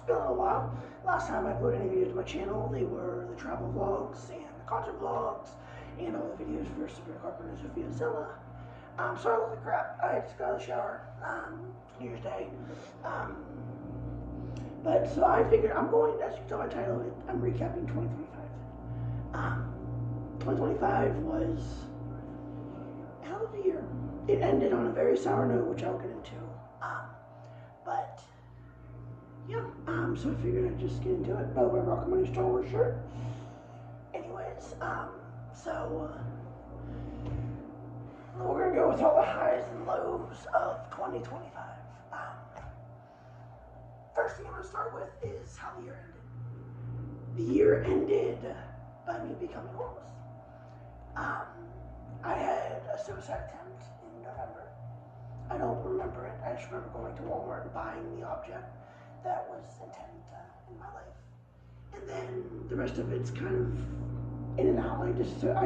been a little while. Last time I uploaded any videos to my channel, they were the travel vlogs and the concert vlogs and all the videos for Sabrina Carpenter's Sophia Zilla. So I look like crap. I just got out of the shower. New Year's Day. But so I figured I'm going, as you can tell by the title, I'm recapping 2025. 2025 was a hell of a year. It ended on a very sour note, which I'll get into. But yeah, so I figured I'd just get into it. By the way, I'm rocking my new Star Wars shirt. Anyways, we're gonna go with all the highs and lows of 2025. First thing I'm gonna start with is how the year ended. The year ended by me becoming homeless. I had a suicide attempt in November. I don't remember it. I just remember going to Walmart and buying the object that was intended in my life. And then the rest of it's kind of in and out. I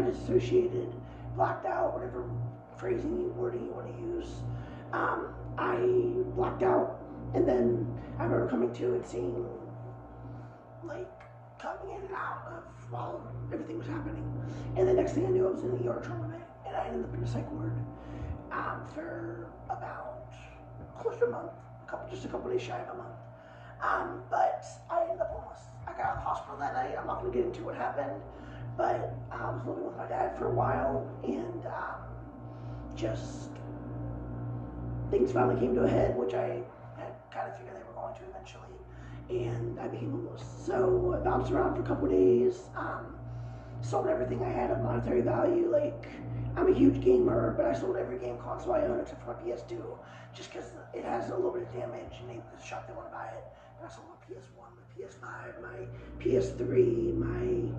disassociated, blacked out, whatever phrasing, wording you want to use. I blacked out, and then I remember coming to and seeing, like, coming in and out of while everything was happening. And the next thing I knew, I was in the ER trauma bay, and I ended up in a psych ward for about close to a month, just a couple days shy of a month. But I ended up homeless. I got out of the hospital that night. I'm not going to get into what happened, but I was living with my dad for a while, and just things finally came to a head, which I had kind of figured they were going to eventually, and I became homeless. So I bounced around for a couple of days, sold everything I had of monetary value. Like, I'm a huge gamer, but I sold every game console I own except for my PS2, just because it has a little bit of damage and they was shocked they want to buy it. But I sold my PS1, my PS5, my PS3, my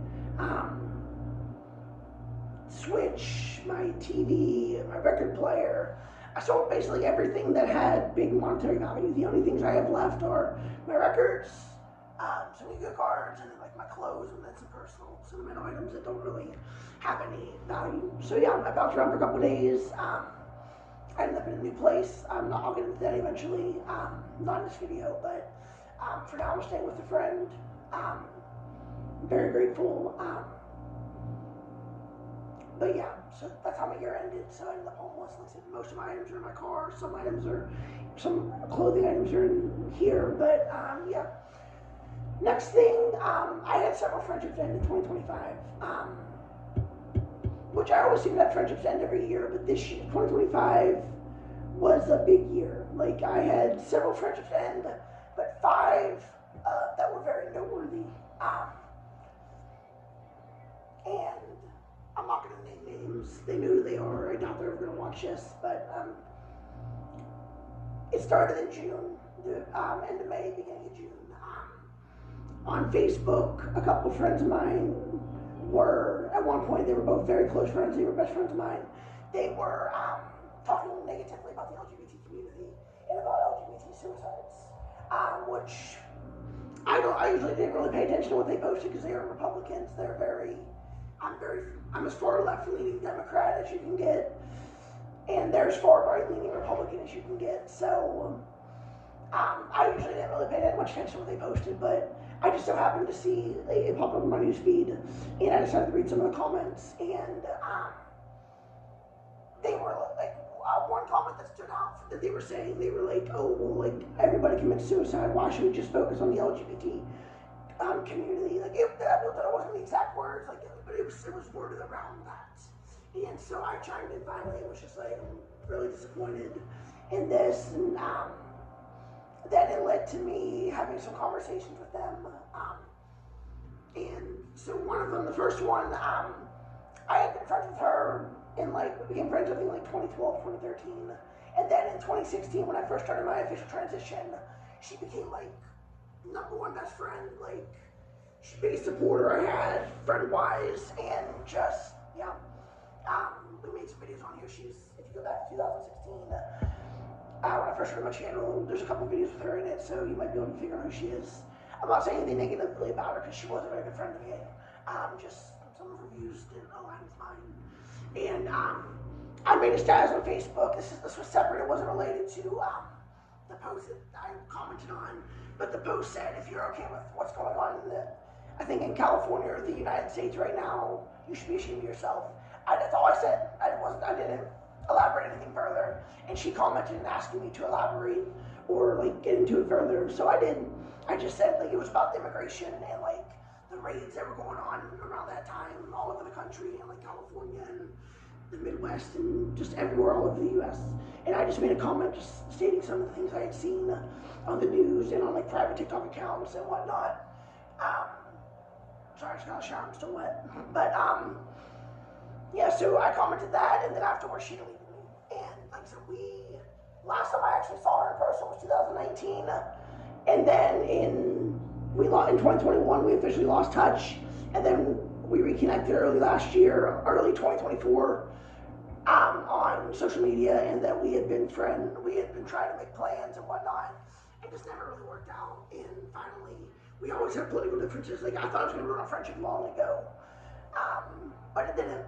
Switch, my TV, my record player. I sold basically everything that had big monetary value. The only things I have left are my records, some Yu-Gi-Oh cards, and then like my clothes, and then some personal sentimental items that don't really have any value. So yeah, I bounced around for a couple of days. I ended up in a new place. I'll get into that eventually, not in this video, but for now I'm staying with a friend. Very grateful. But yeah, so that's how my year ended. So I ended up homeless. Like I said, most of my items are in my car. Some clothing items are in here. But yeah. Next thing, I had several friendships end in 2025. Which I always seem to have friendships end every year. But this year, 2025, was a big year. Like, I had several friendships end, but 5 that were very noteworthy. And I'm not going to name names. They know who they are. I doubt they're ever going to watch this, but it started in June, the end of May, beginning of June. On Facebook, a couple friends of mine were, at one point, they were both very close friends. They were best friends of mine. They were talking negatively about the LGBT community and about LGBT suicides, which I usually didn't really pay attention to what they posted because they are Republicans. I'm as far left-leaning Democrat as you can get, and they're as far right-leaning Republican as you can get. So I usually didn't really pay that much attention to what they posted, but I just so happened to see it pop up on my newsfeed, and I decided to read some of the comments, and they were like, one comment that stood out that they were saying, they were like, oh, well, like, everybody commits suicide, why should we just focus on the LGBT community? Like, that wasn't the exact words, like, but it was worded around that. And so I chimed in finally and was just like, I'm really disappointed in this, and then it led to me having some conversations with them. And so one of them, the first one, I had been friends with her and became friends, I think, 2012, 2013. And then in 2016, when I first started my official transition, she became #1 best friend, she's the biggest supporter I had, friend-wise, and just, yeah. We made some videos on here. If you go back to 2016, when I first started my channel, there's a couple videos with her in it, so you might be able to figure out who she is. I'm not saying anything negatively about her because she was a very good friend of me. Just some of her views didn't align with mine. And I made a status on Facebook. This was separate. It wasn't related to the post that I commented on, but the post said, if you're okay with what's going on in I think in California or the United States right now, you should be ashamed of yourself. That's all I said. I didn't elaborate anything further. And she commented and asking me to elaborate or like get into it further. So I didn't. I just said like it was about the immigration and like the raids that were going on around that time all over the country and like California and the Midwest and just everywhere all over the U.S. And I just made a comment just stating some of the things I had seen on the news and on like private TikTok accounts and whatnot. Sorry, I just got a shower, I'm still wet. But yeah, so I commented that, and then afterwards she deleted me. And like I said, last time I actually saw her in person was 2019, and then in 2021 we officially lost touch, and then we reconnected early 2024 on social media, and then we had been trying to make plans and whatnot. It just never really worked out, and finally, we always had political differences. Like, I thought I was going to ruin our friendship long ago, but it didn't.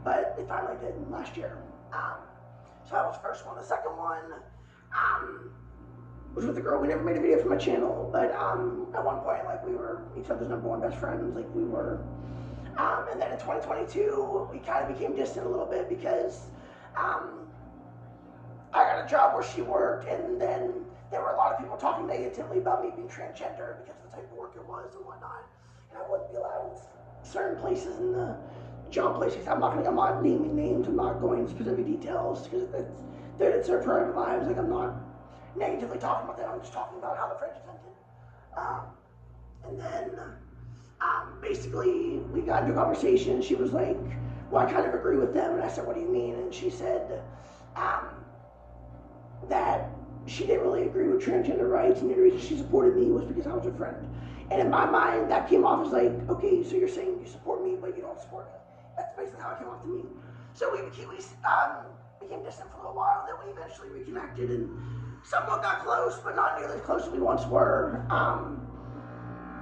But it finally did last year. So that was the first one. The second one was with a girl. We never made a video for my channel, but at one point, like, we were each other's #1 best friends. Like, we were. And then in 2022, we kind of became distant a little bit because I got a job where she worked, and then there were a lot of people talking negatively about me being transgender because of the type of work it was and whatnot. And I wouldn't be allowed certain places in the job places. I'm not naming names. I'm not going into specific details because it's their private lives. Like, I'm not negatively talking about that. I'm just talking about how the friendship ended. And then basically we got into a conversation. She was like, well, I kind of agree with them. And I said, what do you mean? And she said that she didn't really agree with transgender rights, and the reason she supported me was because I was her friend. And in my mind, that came off as like, okay, so you're saying you support me, but you don't support me. That's basically how it came off to me. So we became distant for a little while, and then we eventually reconnected and somewhat got close, but not nearly as close as we once were.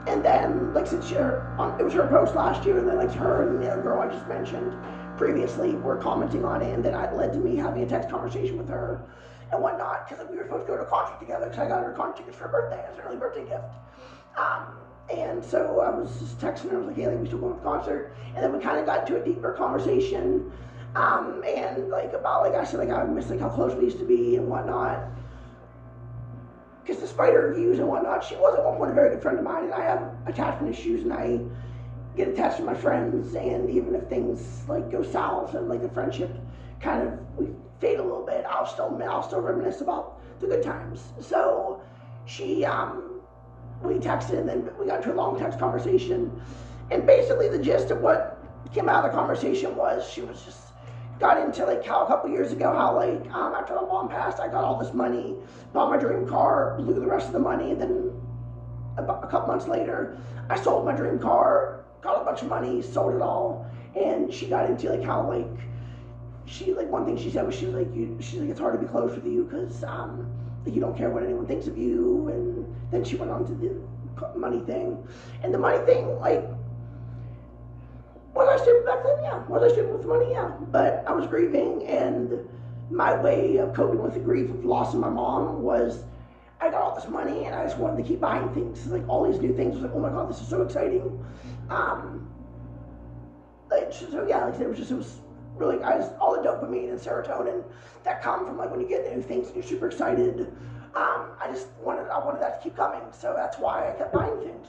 And then, like, since it was her post last year, and then like her and the other girl I just mentioned previously were commenting on it, and then it led to me having a text conversation with her and whatnot, because like, we were supposed to go to a concert together, because I got her concert tickets for her birthday as an early birthday gift. And so I was just texting her, I was like, hey, like, we still going to the concert? And then we kind of got into a deeper conversation, and like about, like I said, like I miss like how close we used to be and whatnot. Because despite her views and whatnot, she was at one point a very good friend of mine, and I have attachment issues, and I get attached to my friends, and even if things like go south and like the friendship kind of we fade a little bit, I'll still reminisce about the good times. So we texted, and then we got into a long text conversation, and basically the gist of what came out of the conversation was she was just got into like how a couple years ago how like after my mom passed, I got all this money, bought my dream car, blew the rest of the money, and then about a couple months later I sold my dream car, got a bunch of money, sold it all, and she got into like how like one thing she said was she's like it's hard to be close with you because you don't care what anyone thinks of you. And then she went on to the money thing, and the money thing, like, was I stupid back then? Yeah. Was I stupid with money? Yeah. But I was grieving, and my way of coping with the grief of loss of my mom was I got all this money, and I just wanted to keep buying things, like all these new things. I was like, oh my god, this is so exciting. So yeah, like it was really, all the dopamine and serotonin that come from like when you get new things and you're super excited. I wanted that to keep coming, so that's why I kept buying things.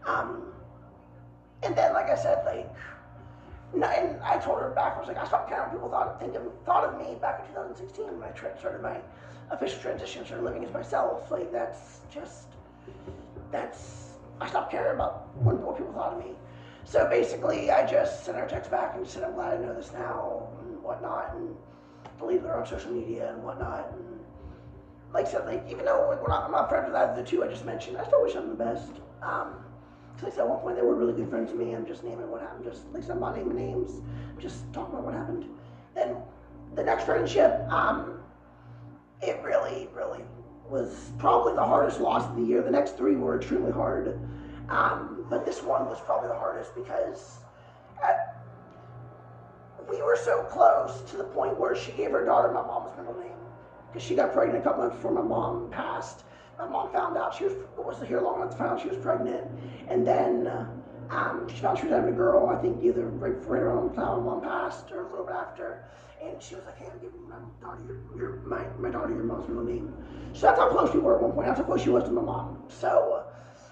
And then, like I said, like, and I told her back, I was like, I stopped caring what people thought of me back in 2016 when I started my official transition, started living as myself. Like, I stopped caring about what people thought of me. So basically, I just sent her a text back and just said, I'm glad I know this now, and whatnot, and deleted her on social media and whatnot. And like I said, like, even though like, I'm not friends with either of the two I just mentioned, I still wish them the best. Because like I said, at one point, they were really good friends to me. I'm just naming what happened. Just like I said, I'm not naming names, just talking about what happened. Then the next friendship, it really, really was probably the hardest loss of the year. The next three were extremely hard. But this one was probably the hardest because we were so close to the point where she gave her daughter my mom's middle name. because she got pregnant a couple months before my mom passed. My mom found out she wasn't here long enough to find out she was pregnant, and then she found she was having a girl. I think either right around the time my mom passed or a little bit after. And she was like, "Hey, I'm giving my daughter my daughter your mom's middle name." So that's how close we were at one point. That's how close she was to my mom. So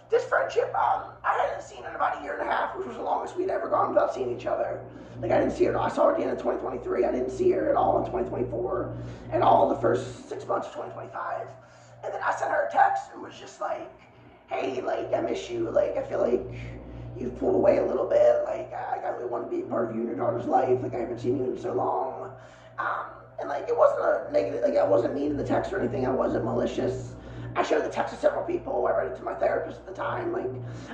this friendship, I hadn't seen in about a year and a half, which was the longest we'd ever gone without seeing each other. Like, I didn't see her. I saw her at the end of 2023. I didn't see her at all in 2024, and all the first 6 months of 2025. And then I sent her a text and was just like, "Hey, like, I miss you. Like, I feel like you've pulled away a little bit. Like, I really want to be a part of you and your daughter's life. Like, I haven't seen you in so long." And like, it wasn't a negative, like, I wasn't mean in the text or anything. I wasn't malicious. I showed the text to several people. I read it to my therapist at the time. Like,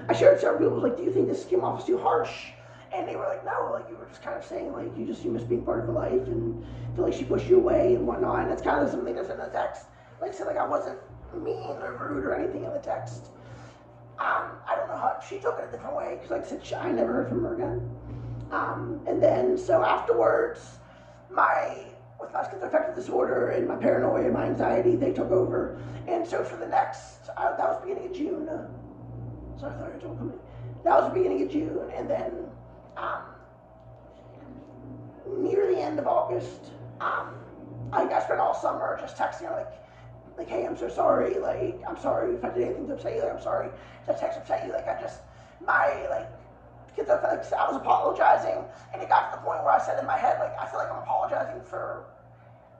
I showed it to several people. I was like, "Do you think this came off as too harsh?" And they were like, "No, like, you were just kind of saying, like, you miss being part of her life and feel like she pushed you away and whatnot." And that's kind of something that's in the text. Like I said, like, I wasn't mean or rude or anything in the text. I don't know how she took it a different way, because like I said, I never heard from her again. And then, so afterwards, with my schizoaffective disorder and my paranoia and my anxiety, they took over. And so for the next, that was beginning of June. Sorry, I thought you were coming. That was the beginning of June, and then near the end of August, I spent all summer just texting her like, "Hey, I'm so sorry. Like, I'm sorry if I did anything to upset you. Like, I'm sorry if I text upset you. Like, because I was apologizing, and it got to the point where I said in my head, like, I feel like I'm apologizing for.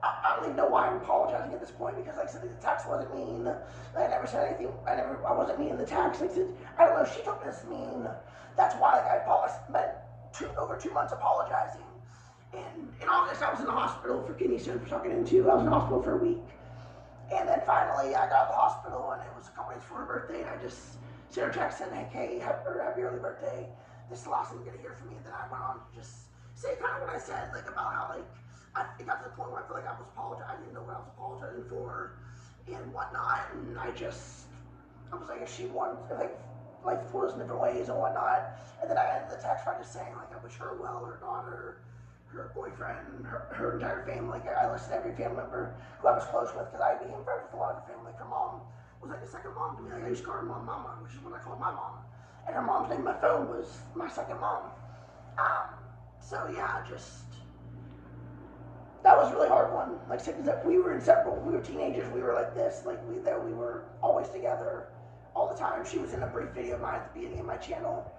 I don't even know why I'm apologizing at this point, because like I said, the text wasn't mean. I never said anything. I wasn't mean in the text. Like I said, I don't know if she took this mean. That's why, like, I apologized. Spent over 2 months apologizing. And in August, I was in the hospital for kidney stones for sucking into. I was in the hospital for a week. And then finally, I got out of the hospital, and it was a couple days before her birthday, and I just sent her a text saying, "Hey, happy early birthday. This is the last thing you're going to hear from me." And then I went on to just say kind of what I said, like, about how, like, it got to the point where I feel like I was apologizing. I didn't know what I was apologizing for and whatnot. And I was like, if she wants, if, like, life pulled us in different ways and whatnot. And then I ended the text by just saying, like, I wish her well, her daughter, her boyfriend, her entire family. Like, I listed every family member who I was close with, because I became friends with a lot of her family. Like, her mom was like the second mom to me. Like, I used to call her mom Mama, which is what I called my mom. And her mom's name on my phone was my second mom. So yeah, that was a really hard one. Like I said, because we were inseparable. We were teenagers. We were like this. Like, we were always together all the time. She was in a brief video of mine at the beginning of my channel.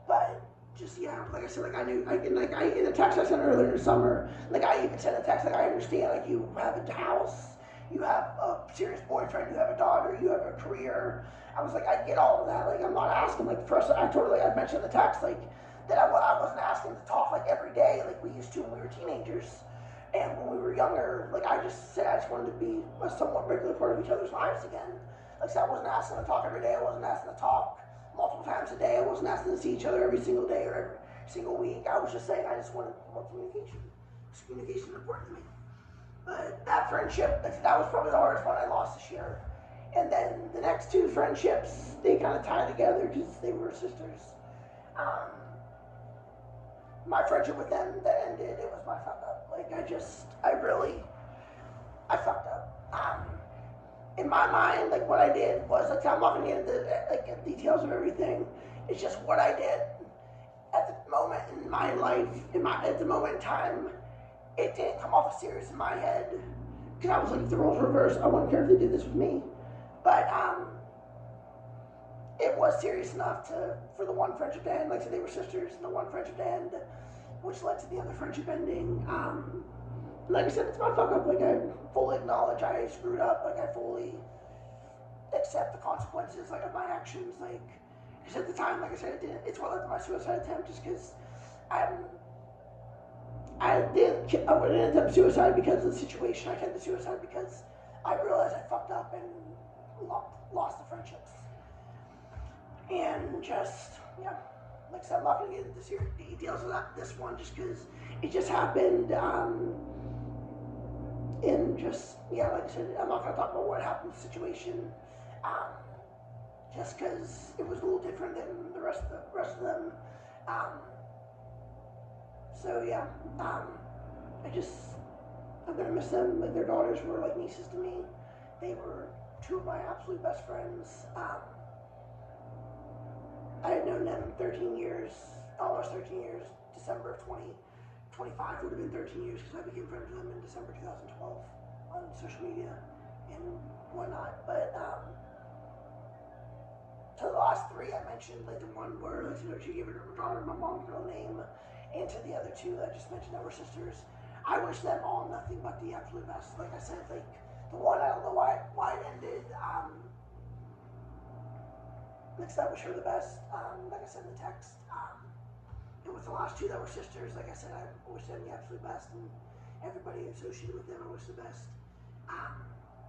But just, yeah, like I said, like, I knew, in the text I sent earlier in the summer, like, I even sent a text, like, I understand, like, you have a house, you have a serious boyfriend, you have a daughter, you have a career. I was like, I get all of that. Like, I'm not asking, like, first, I told her, like, I mentioned in the text, like, that I wasn't asking to talk, like, every day, like we used to when we were teenagers. And when we were younger, like, I just said I just wanted to be a somewhat regular part of each other's lives again. Like I said, I wasn't asking to talk every day. I wasn't asking to talk multiple times a day. I wasn't asking to see each other every single day or every single week. I was just saying I just wanted more communication. Communication is important to me. But that friendship, that was probably the hardest one I lost this year. And then the next two friendships, they kind of tie together because they were sisters. My friendship with them that ended, it was my fuck up. Like, I fucked up. In my mind, like, what I did was, like, I'm not gonna get into the details of everything. It's just what I did at the moment in my life, at the moment in time. It didn't come off as serious in my head, because I was like, if the roles were reversed, I wouldn't care if they did this with me. But it was serious enough for the one friendship to end. Like I said, they were sisters, and the one friendship to end, which led to the other friendship ending. Like I said, it's my fuck up. Like, I fully acknowledge I screwed up. Like, I fully accept the consequences, like, of my actions. Like, because at the time, like I said, it's what led to my suicide attempt, just because I didn't attempt suicide because of the situation. I attempted suicide because I realized I fucked up and lost the friendships. And just, yeah, like I said, I'm not going to get into the details of this one, just because it just happened. And just, yeah, like I said, I'm not going to talk about what happened in the situation, just because it was a little different than the rest of them. So yeah, I'm gonna miss them. Like, their daughters were like nieces to me. They were two of my absolute best friends. I had known them 13 years, almost 13 years. December of 2025 would have been 13 years because I became friends with them in December 2012 on social media and whatnot. But to the last three I mentioned, like the one where, like, you know, she gave her daughter my mom's real name, and to the other two that I just mentioned that were sisters, I wish them all nothing but the absolute best. Like I said, like the one, I don't know why it ended. Next, I wish her the best. Like I said in the text, and with the last two that were sisters, like I said, I wish them the absolute best, and everybody associated with them, I wish the best.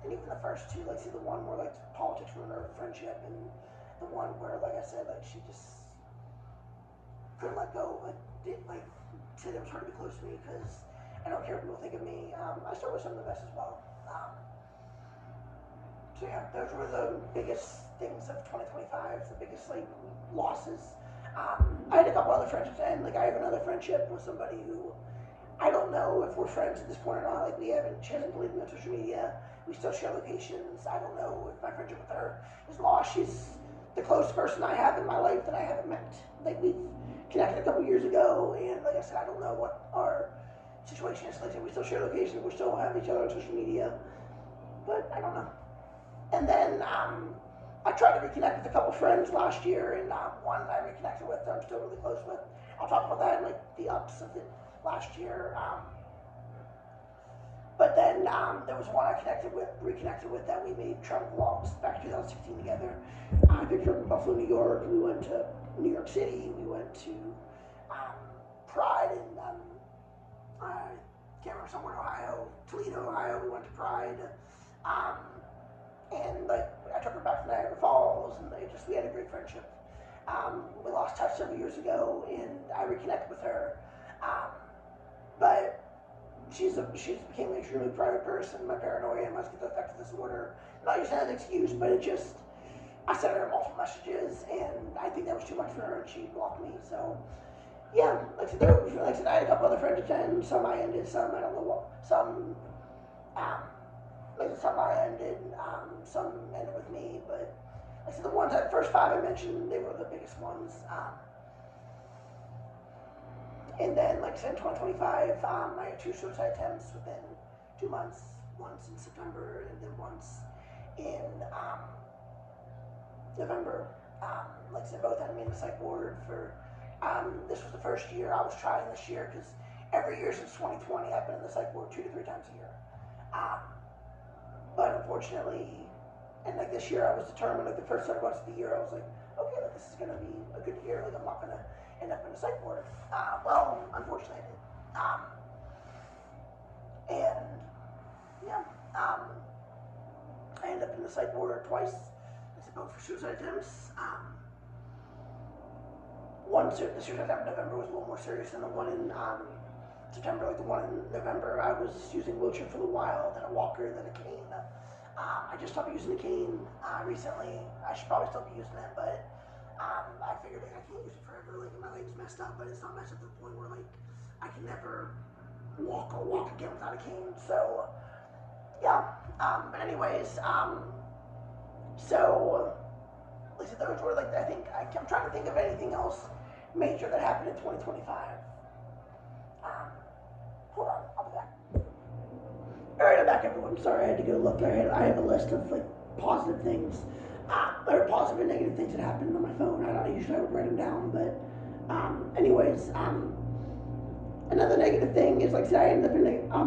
And even the first two, like, see, the one where like politics ruined our friendship, and the one where, like I said, like she just couldn't let go, like said it was hard to be close to me because I don't care what people think of me. I still wish them the best as well. So yeah, those were the biggest things of 2025, the biggest like losses. I had a couple other friendships, and like I have another friendship with somebody who I don't know if we're friends at this point or not. Like she hasn't deleted me on social media. We still share locations. I don't know if my friendship with her is lost. She's the closest person I have in my life that I haven't met. Like, we've connected a couple years ago, and like I said, I don't know what our situation is. Like I said, we still share locations. We still have each other on social media, but I don't know. And then I tried to reconnect with a couple friends last year, and one I reconnected with, I'm still really close with. I'll talk about that in like the ups of it last year. But then there was one I reconnected with that we made travel vlogs back in 2016 together. I picked her up in Buffalo, New York. We went to New York City. We went to Pride in I can't remember, somewhere in Ohio, Toledo, Ohio. We went to Pride. And like I took her back to Niagara Falls, and we had a great friendship. We lost touch several years ago, and I reconnected with her. But she's became an extremely private person. My paranoia and schizoaffective disorder. Not using that as an excuse, but I sent her multiple messages, and I think that was too much for her, and she blocked me. So yeah, like I said, I had a couple other friends attend. Some I ended, some I don't know what. Some some I ended, some ended with me, but like I said, the first five I mentioned, they were the biggest ones. And then, like I said, in 2025, I had two suicide attempts within 2 months. Once in September, and then once in November. Like I said, both had me in the psych ward for. This was the first year I was trying this year, because every year since 2020, I've been in the psych ward 2 to 3 times a year. But unfortunately, and like this year, I was determined. Like the first 7 months of the year, I was like, okay, like this is gonna be a good year. Like I'm not gonna end up in a psych ward. Well, unfortunately, I did. And yeah, I ended up in the psych ward twice. I both for suicide attempts. The suicide attempt in November was a little more serious than the one in September. Like the one in November, I was using a wheelchair for a while, then a walker, then a cane. I just stopped using the cane recently. I should probably still be using it, but I figured I can't use it forever. Like my leg's messed up, but it's not messed up to the point where like I can never walk again without a cane. So yeah. But anyways, so like I said, those were like I'm trying to think of anything else major that happened in 2025. Hold on, I'll be back. Alright, I'm back, everyone. Sorry, I had to go look. I have a list of like positive things, or positive and negative things that happened on my phone. I usually would write them down, but anyways, another negative thing is, like I said, I ended up in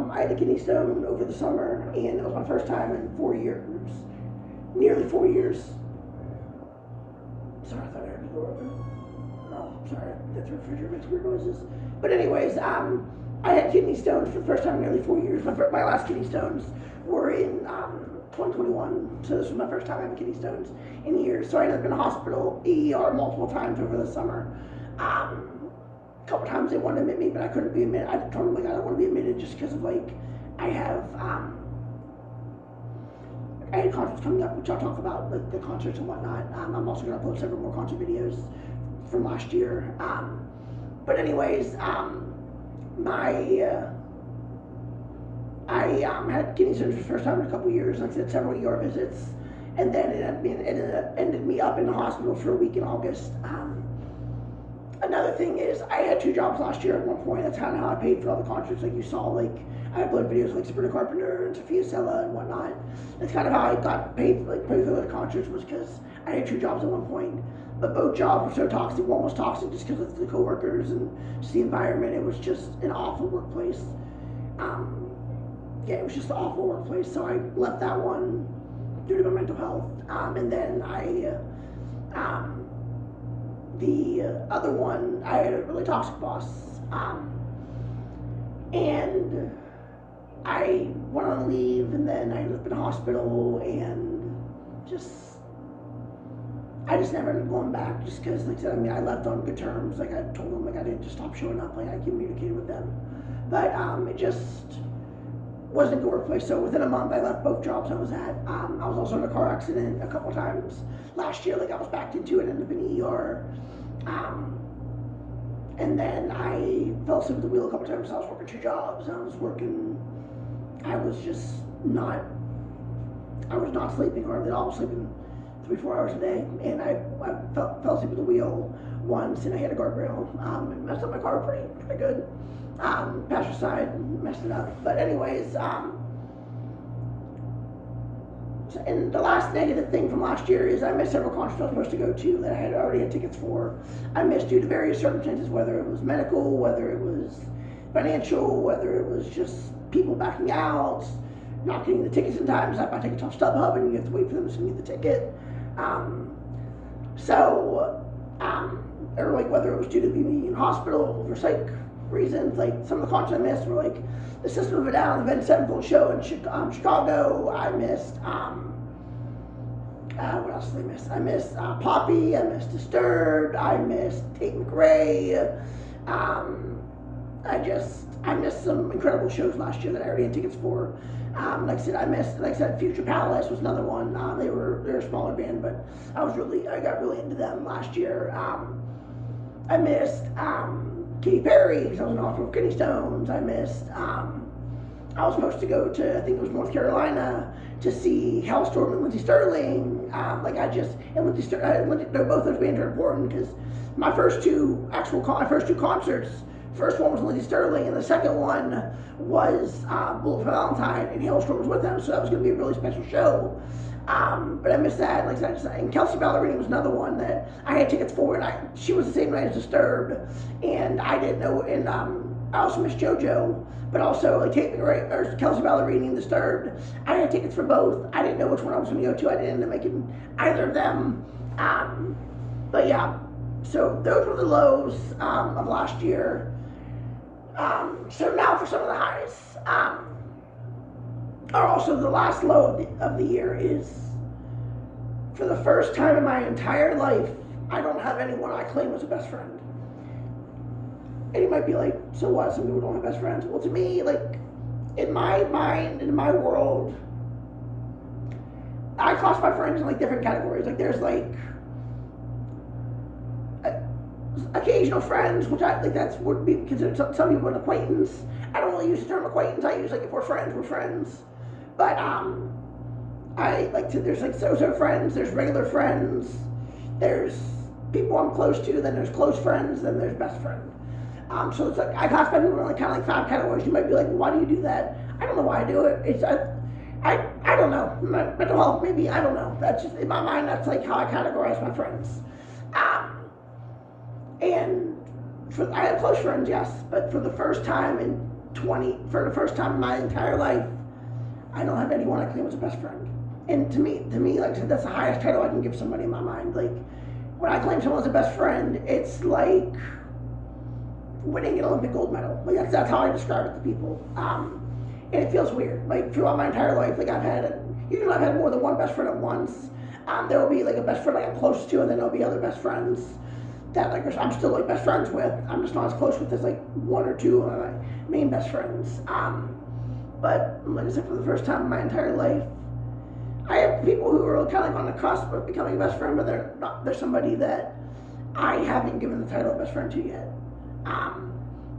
I had a kidney stone over the summer, and it was my first time in 4 years, nearly 4 years. Sorry, I thought I heard the door open. Oh, sorry, that's refrigerator makes weird noises. But anyways, I had kidney stones for the first time in nearly 4 years. My last kidney stones were in 2021, so this was my first time having kidney stones in years. So I ended up in the hospital, ER, multiple times over the summer. A couple times they wanted to admit me, but I couldn't be admitted. I told them like I don't want to be admitted just because of like I had concerts coming up, which I'll talk about, like the concerts and whatnot. I'm also going to upload several more concert videos from last year. But anyways, I had kidney surgery for the first time in a couple years. Like I said, several ER visits, and then it ended me up in the hospital for a week in August. Another thing is, I had 2 jobs last year at one point. That's kind of how I paid for all the concerts. Like you saw, like I uploaded videos like Sabrina Carpenter and Sophia Sella and whatnot. That's kind of how I got paid for the concerts, was because I had 2 jobs at one point. But both jobs were so toxic. One was toxic just because of the coworkers and just the environment. It was just an awful workplace. Yeah, it was just an awful workplace. So I left that one due to my mental health. And then the other one, I had a really toxic boss. And I went on leave, and then I ended up in a hospital, and I just never ended up going back, just because, like I said, I mean, I left on good terms. Like I told them, like I didn't just stop showing up. Like I communicated with them, but it just wasn't a good workplace. So within a month, I left both jobs I was at. I was also in a car accident a couple times last year. Like I was backed into it, ended up in the ER. And then I fell asleep at the wheel a couple times. I was working 2 jobs. I was not sleeping hardly at all. I was sleeping 3-4 hours a day, and I fell asleep at the wheel once, and I hit a guardrail. It messed up my car pretty good. Passenger side messed it up. But anyways, and the last negative thing from last year is I missed several concerts I was supposed to go to that I had already had tickets for. I missed due to various circumstances, whether it was medical, whether it was financial, whether it was just people backing out, not getting the tickets in time. Because I buy tickets off StubHub and you have to wait for them to send you the ticket. Or like whether it was due to being in hospital for psych reasons. Like some of the concerts I missed were like the System of a Down, the Avenged Sevenfold show in Chicago. I missed, what else did I miss? I missed Poppy, I missed Disturbed, I missed Tate McRae. I missed some incredible shows last year that I already had tickets for. Like I said, Future Palace was another one. They're a smaller band, but I got really into them last year. I missed Katy Perry, because I was an offer of Kidney Stones. I missed, I was supposed to go to, I think it was North Carolina, to see Hellstorm and Lindsey Sterling. Both those bands are important, because my first 2 concerts, first one was Lindsey Sterling, and the second one was Bullet for Valentine, and Hellstorm was with them, so that was going to be a really special show. But I missed that. Like I said, and Kelsey Ballerini was another one that I had tickets for, and she was the same night as Disturbed, and I didn't know. And I also missed JoJo, but also like Kelsey Ballerini and Disturbed. I had tickets for both. I didn't know which one I was going to go to. I didn't end up making either of them. But yeah, so those were the lows of last year. So now for some of the highs. Or also the last low of the year is, for the first time in my entire life, I don't have anyone I claim as a best friend. And you might be like, so what? Some people don't have best friends. Well, to me, like, in my mind, in my world, I classify friends in like different categories. Like there's like occasional friends, which I think would be considered some people an acquaintance. I don't really use the term acquaintance. I use like if we're friends, we're friends. But I like to, there's like so friends, there's regular friends, there's people I'm close to, then there's close friends, then there's best friend. So it's like, I classify people in like kind of like 5 categories. You might be like, well, why do you do that? I don't know why I do it. It's I don't know. My mental health, maybe, I don't know. That's just, in my mind, that's like how I categorize my friends. And I have close friends, yes, but for the first time in my entire life, I don't have anyone I claim as a best friend. And to me, like I said, that's the highest title I can give somebody in my mind. Like, when I claim someone as a best friend, it's like winning an Olympic gold medal. Like that's how I describe it to people. And it feels weird. Like throughout my entire life, like I've had more than one best friend at once. There will be like a best friend like I'm close to, and then there'll be other best friends that like I'm still like best friends with. I'm just not as close with as like 1 or 2 of my main best friends. But like I said, for the first time in my entire life, I have people who are kind of like on the cusp of becoming a best friend, but they're somebody that I haven't given the title of best friend to yet.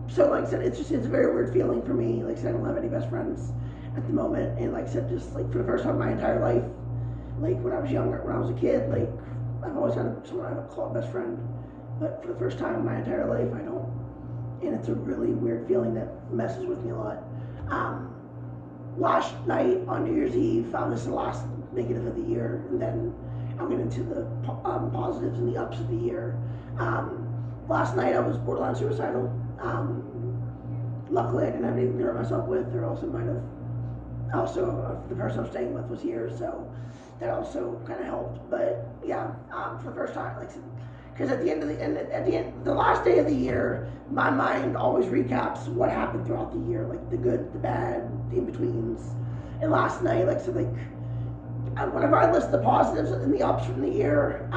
So like I said, it's a very weird feeling for me. Like I said, I don't have any best friends. at the moment. And like I said, just like for the first time in my entire life, like when I was younger, when I was a kid, like I've always had someone I would call a best friend, but for the first time in my entire life, I don't. And it's a really weird feeling that messes with me a lot. Last night on New Year's Eve, this is the last negative of the year, and then I'll get into the positives and the ups of the year. Last night I was borderline suicidal. Luckily I didn't have anything to hurt myself with, or also might have. Also, the person I'm staying with was here, so that also kind of helped. But yeah, for the first time, like, because at the end, the last day of the year, my mind always recaps what happened throughout the year, like the good, the bad, the in-betweens. And last night, like, so like, whenever I list the positives and the ups from the year,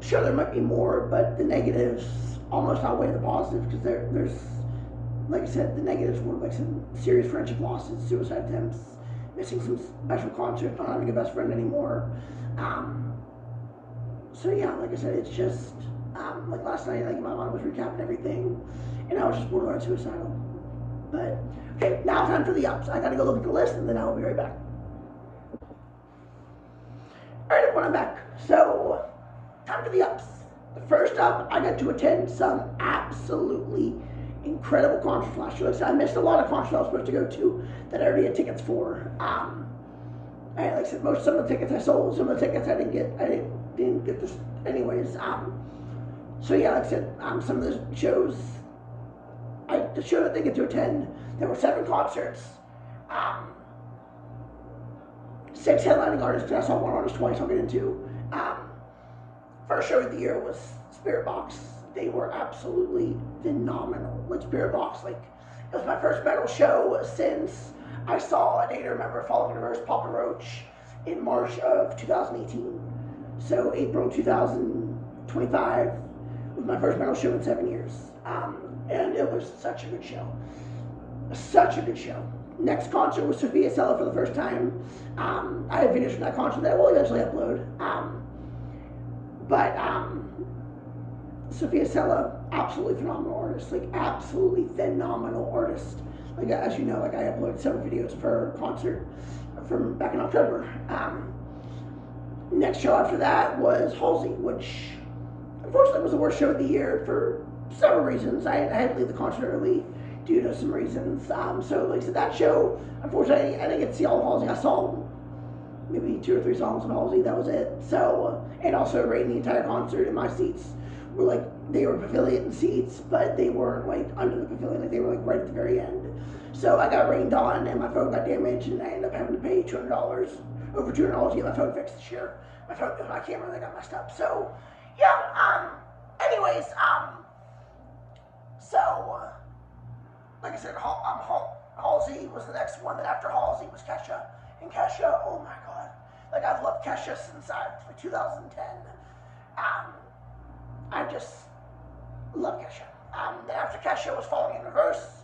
sure there might be more, but the negatives almost outweigh the positives, because there's, like I said, the negatives were like some serious friendship losses, suicide attempts, missing some special concerts, not having a best friend anymore. So yeah, like I said, it's just, like last night, like my mom was recapping everything, and I was just borderline suicidal. But, okay, now time for the ups. I gotta go look at the list, and then I will be right back. Alright, everyone, I'm back. So, time for the ups. The first up, I got to attend some absolutely incredible concerts last year. Like I said, I missed a lot of concerts I was supposed to go to that I already had tickets for. Like I said, some of the tickets I sold, some of the tickets I didn't get this anyways. So yeah, like I said, some of the shows, the show that they get to attend, there were 7 concerts, 6 headlining artists, because I saw one artist twice I'll get into. First show of the year was Spirit Box. They were absolutely phenomenal. Like Spirit Box, like, it was my first metal show since I saw a day to remember Falling Universe, Papa Roach in March of 2018. So April 2025 was my first metal show in 7 years. And it was such a good show. Such a good show. Next concert was Sophia Sella for the first time. I have videos from that concert that I will eventually upload. But Sophia Sella, absolutely phenomenal artist. Like, absolutely phenomenal artist. Like, as you know, like, I uploaded several videos of her concert from back in October. Next show after that was Halsey, which unfortunately was the worst show of the year for several reasons. I had to leave the concert early due to some reasons. So, like I said, that show, unfortunately, I didn't get to see all of Halsey. I saw maybe 2 or 3 songs of Halsey, that was it. So, and also rating the entire concert, and my seats were like, they were pavilion seats, but they weren't like under the pavilion, like they were like right at the very end. So I got rained on, and my phone got damaged, and I ended up having to pay $200, over $200 to get my phone fixed this year. My camera, that got messed up. So, yeah, anyways, so, like I said, Halsey was the next one. Then after Halsey was Kesha. And Kesha, oh my God. Like, I've loved Kesha since 2010. I just love Kesha. Then after Kesha was Falling Universe.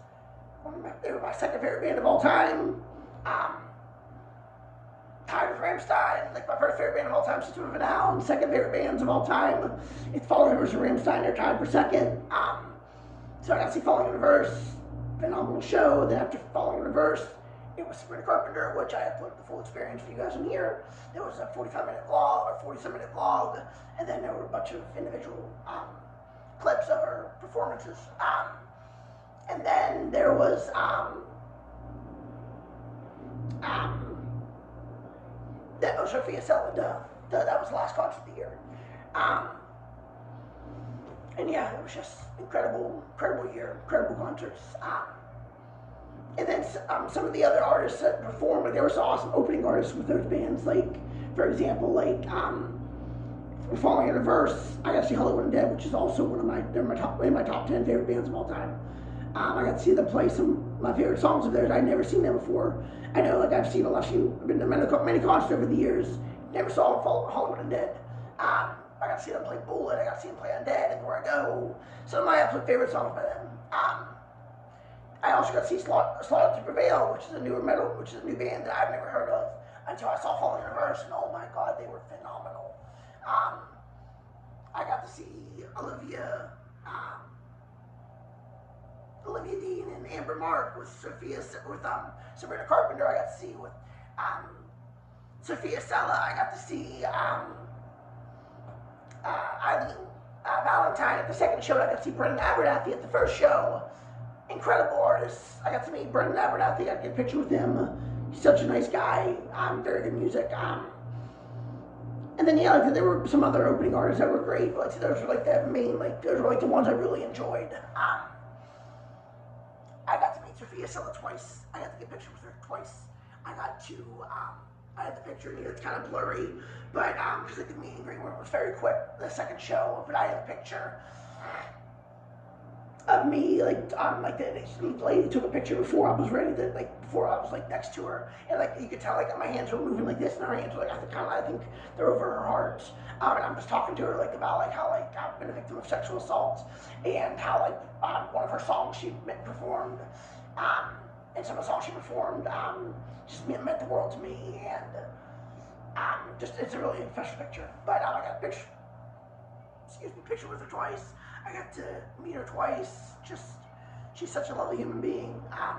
They were my second favorite band of all time. Tied with Rammstein, like my first favorite band of all time since we've been out. Second favorite bands of all time. It's Falling Universe and Rammstein. They're tied for second. So I got to see Falling Universe, phenomenal show. Then after Falling Universe, it was Sabrina Carpenter, which I uploaded the full experience for you guys in here. There was a 45-minute vlog, or 47-minute vlog, and then there were a bunch of individual clips of her performances. And then there was that was Sophia Sella, that was the last concert of the year. And yeah, it was just incredible year, incredible concerts. And then some of the other artists that performed, like, there were some awesome opening artists with those bands. Like, for example, like, Falling Universe, I got to see Hollywood Undead, which is also one of my top 10 favorite bands of all time. I got to see them play some of my favorite songs of theirs. I'd never seen them before. I know, like, I've been to many concerts over the years. Never saw Hollywood Undead. I got to see them play Bullet. I got to see them play Undead, Everywhere I Go. Some of my absolute favorite songs by them. I also got to see Slaughter to Prevail, which is a newer metal, which is a new band that I've never heard of until I saw Falling Universe, and oh my God, they were phenomenal. I got to see Olivia Olivia Dean and Amber Mark, with Sabrina Carpenter. I got to see with Sophia Sella. I got to see Eileen Valentine at the second show. I got to see Brendan Abernathy at the first show. Incredible artists. I got to meet Brendan Abernathy. I got to get a picture with him. He's such a nice guy. Very good music. And then there were some other opening artists that were great. But those were like the main, those were like the ones I really enjoyed. I got to meet Sophia Sella twice. I got to get a picture with her twice. I had the picture here. It's kind of blurry, but because the meet and greet was very quick, the second show. But I had a picture of me, the lady took a picture before I was ready to, before I was next to her, and you could tell my hands were moving like this, and her hands were I think they're over her heart. And I'm just talking to her about how I've been a victim of sexual assault, and how one of her songs she performed, and some of the songs she performed just meant the world to me, and it's a really special picture. But I got a picture with her twice. I got to meet her twice. She's such a lovely human being. I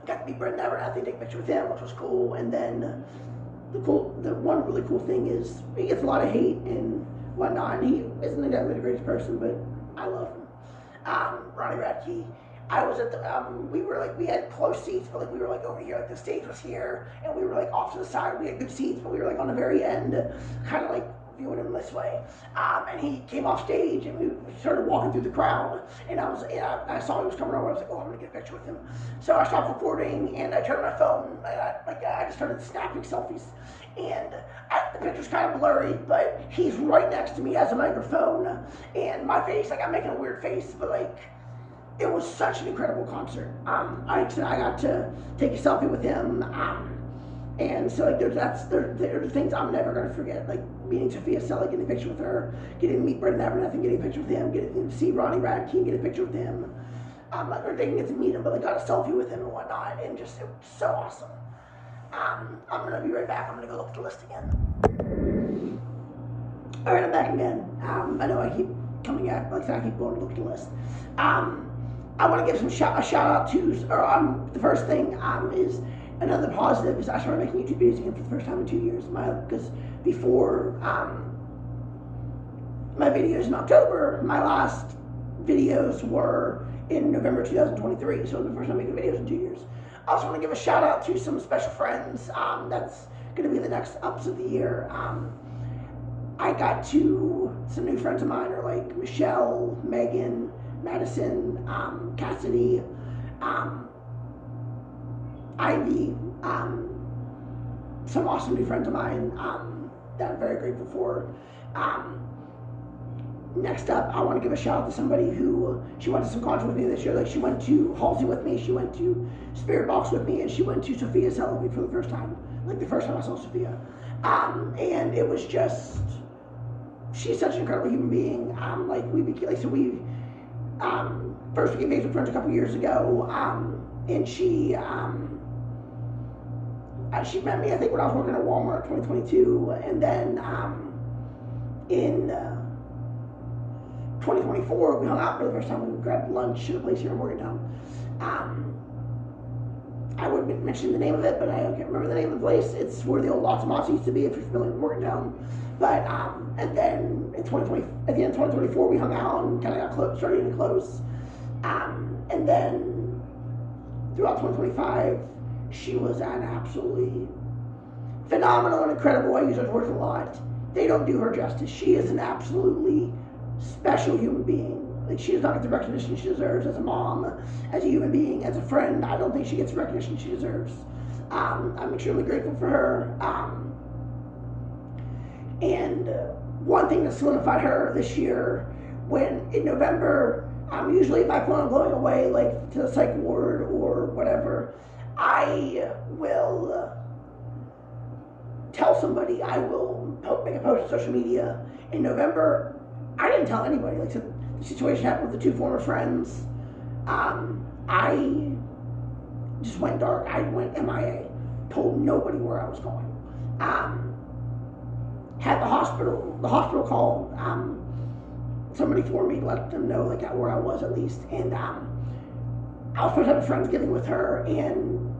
got to meet Brendan Abernathy, take a picture with him, which was cool. And then the one really cool thing is he gets a lot of hate and whatnot. And he isn't exactly the greatest person, but I love him. Ronnie Radke. I was at we had close seats, but we were over here, the stage was here, and we were off to the side. We had good seats, but we were on the very end, kind of viewing him this way. And he came off stage, and we started walking through the crowd, and I saw he was coming over. I was like, oh, I'm gonna get a picture with him. So I stopped recording, and I turned my phone, and I just started snapping selfies. And the picture's kind of blurry, but he's right next to me, has a microphone, and my face, I'm making a weird face, but it was such an incredible concert. I got to take a selfie with him, and so there's things I'm never gonna forget, meeting Sophia Sella, getting a picture with her, getting to meet Brendan Abernathy, getting a picture with him, getting to see Ronnie Radke and get a picture with him. Or didn't get to meet him, but I got a selfie with him and whatnot, and it was so awesome. I'm gonna be right back. I'm gonna go look at the list again. All right, I'm back again. I know I keep coming at, I keep going to look at the list. I want to give a shout out to, the first thing is another positive is I started making YouTube videos again for the first time in 2 years. Because before my videos in October, my last videos were in November 2023, so it was the first time making videos in 2 years. I also want to give a shout out to some special friends. That's going to be the next ups of the year. I got some new friends of mine are Michelle, Megan, Madison, Cassidy, Ivy, some awesome new friends of mine that I'm very grateful for. Next up, I want to give a shout out to somebody who, she went to some concerts with me this year. She went to Halsey with me, she went to Spirit Box with me, and she went to Sophia Sella with me for the first time. The first time I saw Sophia. And it was just, she's such an incredible human being. First we became Facebook friends a couple years ago, and she met me, I think, when I was working at Walmart in 2022, and then in 2024 we hung out for the first time. We grabbed lunch at a place here in Morgantown. I wouldn't mention the name of it, but I can't remember the name of the place. It's where the old Lots of Mots used to be, if you're familiar with Morgantown. But and then at the end of 2024 we hung out and kind of got close, started getting close. And then throughout 2025, she was an absolutely phenomenal and incredible, I use those words a lot. They don't do her justice. She is an absolutely special human being. She does not get the recognition she deserves as a mom, as a human being, as a friend. I don't think she gets the recognition she deserves. I'm extremely grateful for her. And one thing that solidified her this year, when in November, usually if I plan on going away, to the psych ward or whatever, I will tell somebody. I will make a post on social media. In November, I didn't tell anybody. The situation happened with the two former friends. I just went dark. I went MIA. Told nobody where I was going. Had the hospital call somebody for me to let them know where I was at least. And I was supposed to have a Friendsgiving with her, and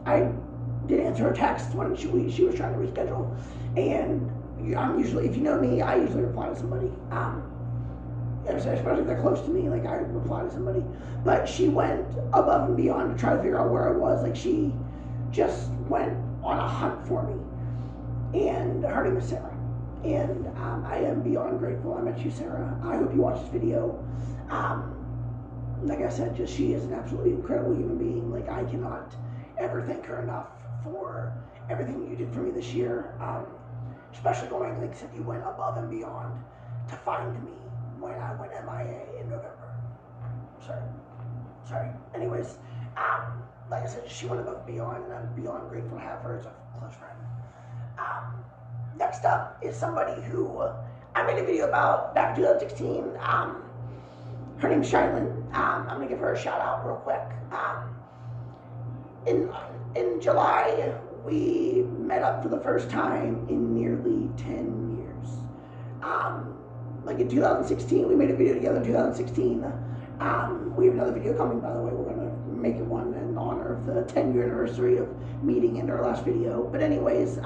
I didn't answer her text when she was trying to reschedule. And I'm usually, if you know me, I usually reply to somebody. Especially if they're close to me, like I reply to somebody. But she went above and beyond to try to figure out where I was. Like she just went on a hunt for me. And her name is Sarah. And I am beyond grateful I met you, Sarah. I hope you watch this video. Like I said, just she is an absolutely incredible human being. Like I cannot ever thank her enough for everything you did for me this year. Especially going, like I said, you went above and beyond to find me when I went MIA in November. Sorry. Anyways, like I said, she went above and beyond, and I'm beyond grateful to have her as a close friend. Next up is somebody who I made a video about back in 2016. Her name's Shylin. I'm gonna give her a shout out real quick. In July, we met up for the first time in nearly 10 years. Like in 2016, we made a video together in 2016. We have another video coming, by the way. We're gonna make it one in honor of the 10-year anniversary of meeting in our last video. But anyways,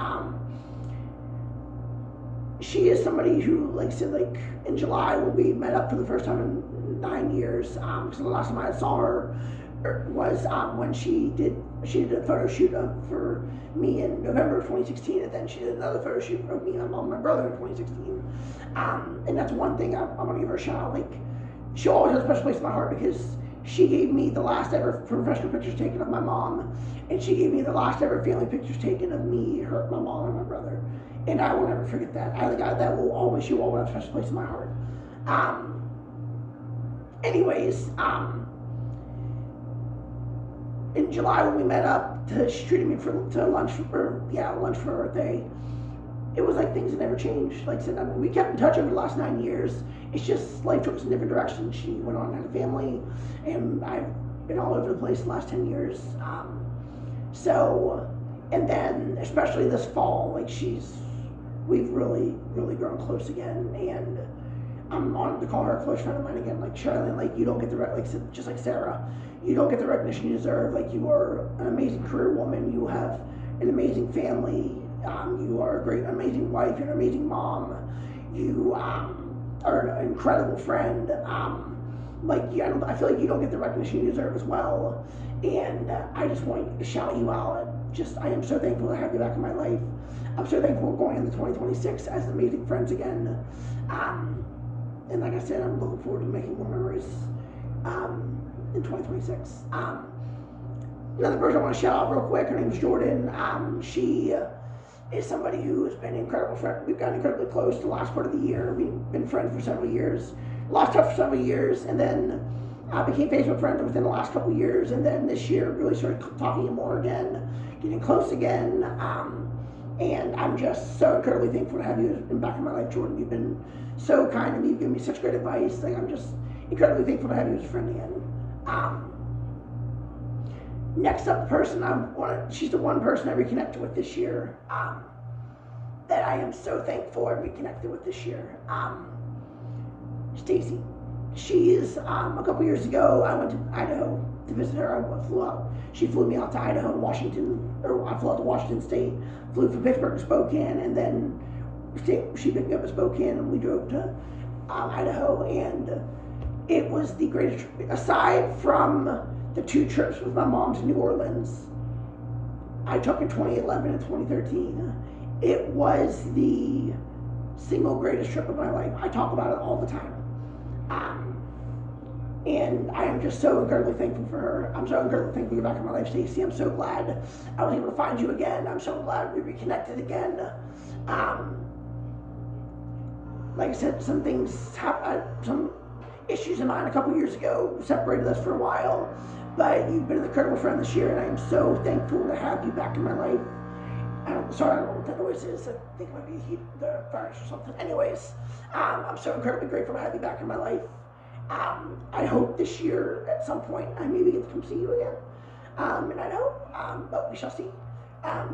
she is somebody who, like I said, like in July when we met up for the first time in 9 years, because the last time I saw her was when she did a photo shoot for me in November of 2016, and then she did another photo shoot of me and my brother in 2016. And that's one thing I want to give her a shout out. Like, she always has a special place in my heart because she gave me the last ever professional pictures taken of my mom, and she gave me the last ever family pictures taken of me, her, my mom, and my brother. And I will never forget that. That will always, she will always have a special place in my heart. Anyways, in July when we met up, she treated me to lunch for her birthday. It was like things had never changed. Like I said, I mean, we kept in touch over the last 9 years. It's just life took us in different directions. She went on and had a family, and I've been all over the place the last 10 years. And then especially this fall, like we've really, really grown close again, and I'm honored to call her a close friend of mine again. Like Charlene, like you don't get just like Sarah, you don't get the recognition you deserve. Like you are an amazing career woman. You have an amazing family. You are a great, amazing wife. You're an amazing mom. You are an incredible friend. I feel like you don't get the recognition you deserve as well. And I just want to shout you out. I am so thankful to have you back in my life. I'm so thankful we're going into 2026 as amazing friends again. And like I said, I'm looking forward to making more memories in 2026. Another person I want to shout out real quick, her name is Jordan. She is somebody who has been an incredible friend. We've gotten incredibly close the last part of the year. We've been friends for several years. Lost touch for several years, and then became Facebook friends within the last couple years, and then this year really started talking more again, getting close again. And I'm just so incredibly thankful to have you back in my life, Jordan. You've been so kind to me. You've given me such great advice. Like, I'm just incredibly thankful to have you as a friend again. Next up, she's the one person I reconnected with this year that I am so thankful I reconnected with this year. Stacy. She is, a couple years ago, I went to Idaho to visit her. I flew out. She flew me out to Idaho, I flew out to Washington State, flew from Pittsburgh to Spokane, and then she picked me up at Spokane, and we drove to Idaho, and it was the greatest trip. Aside from the 2 trips with my mom to New Orleans, I took in 2011 and 2013, it was the single greatest trip of my life. I talk about it all the time. And I am just so incredibly thankful for her. I'm so incredibly thankful you're back in my life, Stacey. I'm so glad I was able to find you again. I'm so glad we reconnected again. Like I said, some things happened, some issues of mine a couple years ago separated us for a while, but you've been an incredible friend this year, and I am so thankful to have you back in my life. Sorry, I don't know what that noise is. I think it might be the furnace or something. Anyways, I'm so incredibly grateful to have you back in my life. I hope this year at some point I maybe get to come see you again. And I know, but we shall see. I'll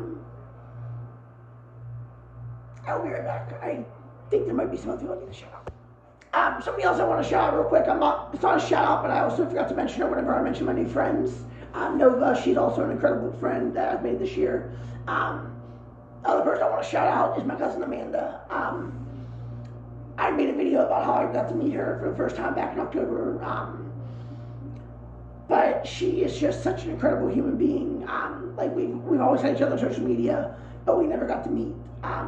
be right back. I think there might be some other people I need to shout out. Somebody else I want to shout out real quick. It's not a shout out, but I also forgot to mention her whenever I mention my new friends. Nova, she's also an incredible friend that I've made this year. The other person I want to shout out is my cousin Amanda. I made a video about how I got to meet her for the first time back in October. But she is just such an incredible human being. Like we've always had each other on social media, but we never got to meet.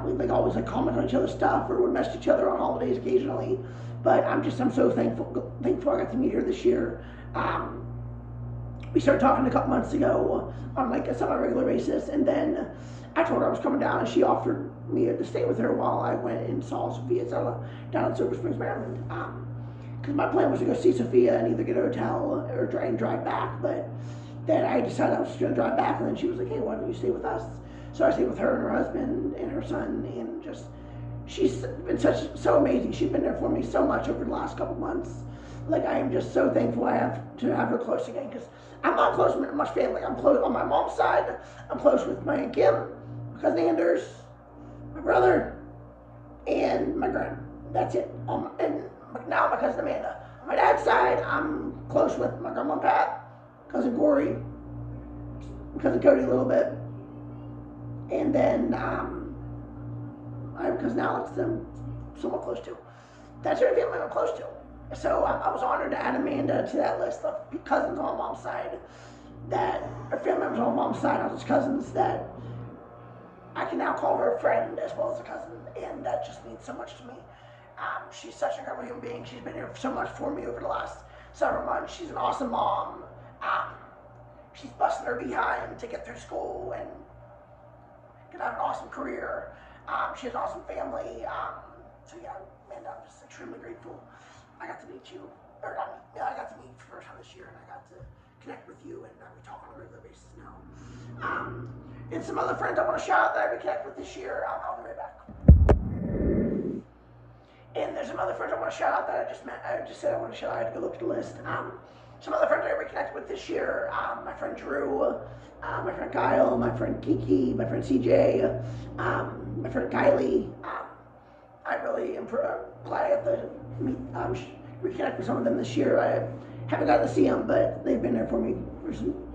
We always comment on each other's stuff or would message each other on holidays occasionally. But I'm so thankful I got to meet her this year. We started talking a couple months ago on a semi-regular basis, and then I told her I was coming down, and she offered me to stay with her while I went and saw Sophia down in Silver Springs, Maryland. Because my plan was to go see Sophia and either get a hotel or drive back, but then I decided I was just going to drive back, and then she was like, hey, why don't you stay with us? So I stayed with her and her husband and her son, and just, she's been so amazing. She's been there for me so much over the last couple months. I am just so thankful to have her close again, because I'm not close with much family. I'm close on my mom's side. I'm close with my Aunt Kim, my cousin Anders, my brother, and my grand. That's it. And now my cousin Amanda. On my dad's side, I'm close with my grandma Pat, cousin Corey, my cousin Cody a little bit, and then I have cousin Alex that I'm somewhat close to. That's the only family I'm close to. So I was honored to add Amanda to that list of cousins on my mom's side, or family members on my mom's side, not just cousins, that I can now call her a friend as well as a cousin, and that just means so much to me. She's such an incredible human being. She's been here so much for me over the last several months. She's an awesome mom. She's busting her behind to get through school and can have an awesome career. She has an awesome family. So yeah, Amanda, I'm just extremely grateful. I got to meet you, I got to meet you for the first time this year, and I got to connect with you, and we talk on a regular basis now. And some other friends I want to shout out that I reconnect with this year. I'll be right back. And there's some other friends I want to shout out that I just met. I just said I want to shout out. I had to go look at the list. Some other friends I reconnected with this year. My friend Drew, my friend Kyle, my friend Kiki, my friend CJ, my friend Kylie. I really am glad I got to reconnect with some of them this year. I haven't gotten to see them, but they've been there for me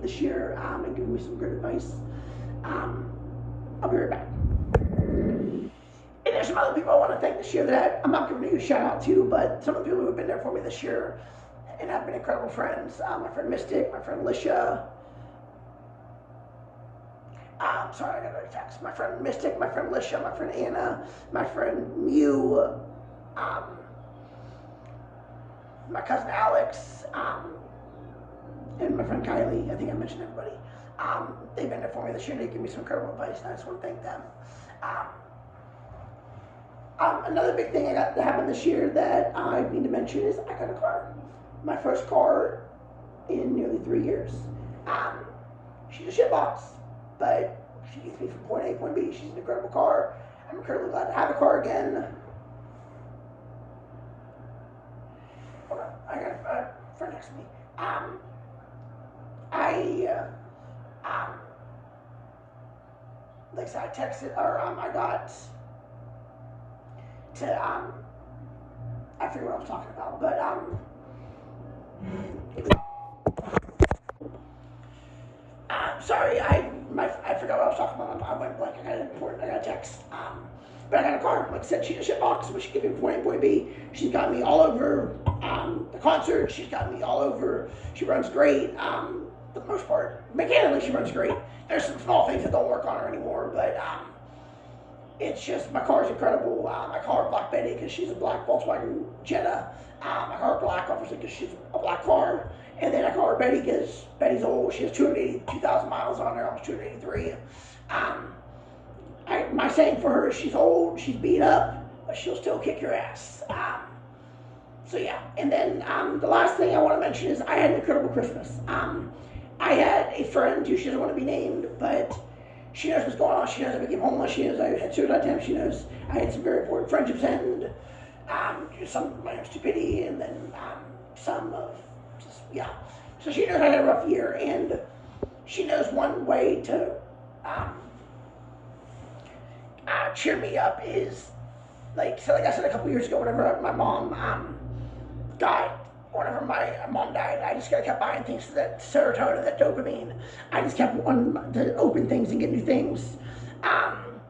this year and given me some good advice. I'll be right back. And there's some other people I want to thank this year that I'm not giving you a shout out to, but some of the people who have been there for me this year and have been incredible friends. My friend Mystic, my friend Lisha. Sorry, I got a text. My friend Mystic, my friend Lisha, my friend Anna, my friend Mew, my cousin Alex, and my friend Kylie. I think I mentioned everybody. They've been there for me this year, and they give me some incredible advice, and I just want to thank them. Another big thing that happened this year that I need to mention is I got a car. My first car in nearly 3 years. She's a shitbox, but she gets me from point A to point B. She's an incredible car. I'm incredibly glad to have a car again. Hold on, I got a friend next to me. Like I said, I texted, or I got to, I forget what I was talking about, but, sorry, I forgot what I was talking about. I went blank. I got a text. But I got a car. Like I said, she's a shitbox, but she gave me from point A to point B. She's got me all over the concert. She's got me all over. She runs great. For the most part, mechanically, she runs great. There's some small things that don't work on her anymore, but it's just, my car's incredible. I call her Black Betty because she's a black Volkswagen Jetta. I call her Black, obviously, because she's a black car. And then I call her Betty because Betty's old. She has 282,000 miles on her, almost 283. My saying for her is she's old, she's beat up, but she'll still kick your ass. So yeah, and then the last thing I want to mention is I had an incredible Christmas. I had a friend who she doesn't want to be named, but she knows what's going on. She knows I became homeless. She knows I had suicide attempts. She knows I had some very important friendships end. Some of my own stupidity, and then some of just, yeah. So she knows I had a rough year, and she knows one way to cheer me up is, like I said a couple years ago, whenever my mom got, whenever my mom died, I just kept buying things for that serotonin, that dopamine. I just kept wanting to open things and get new things. Um,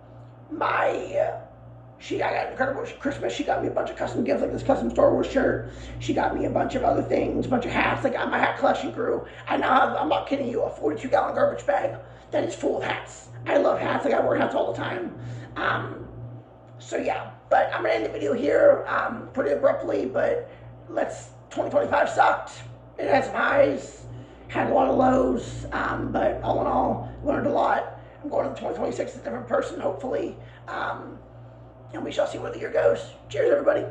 my I got an incredible Christmas. She got me a bunch of custom gifts, like this custom Star Wars shirt. She got me a bunch of other things, a bunch of hats. Like my hat collection grew. I now have, I'm not kidding you, a 42-gallon garbage bag that is full of hats. I love hats. Like I wear hats all the time. So yeah, but I'm gonna end the video here pretty abruptly. But 2025 sucked. It had some highs, had a lot of lows, but all in all, learned a lot. I'm going into 2026 as a different person, hopefully. And we shall see where the year goes. Cheers, everybody.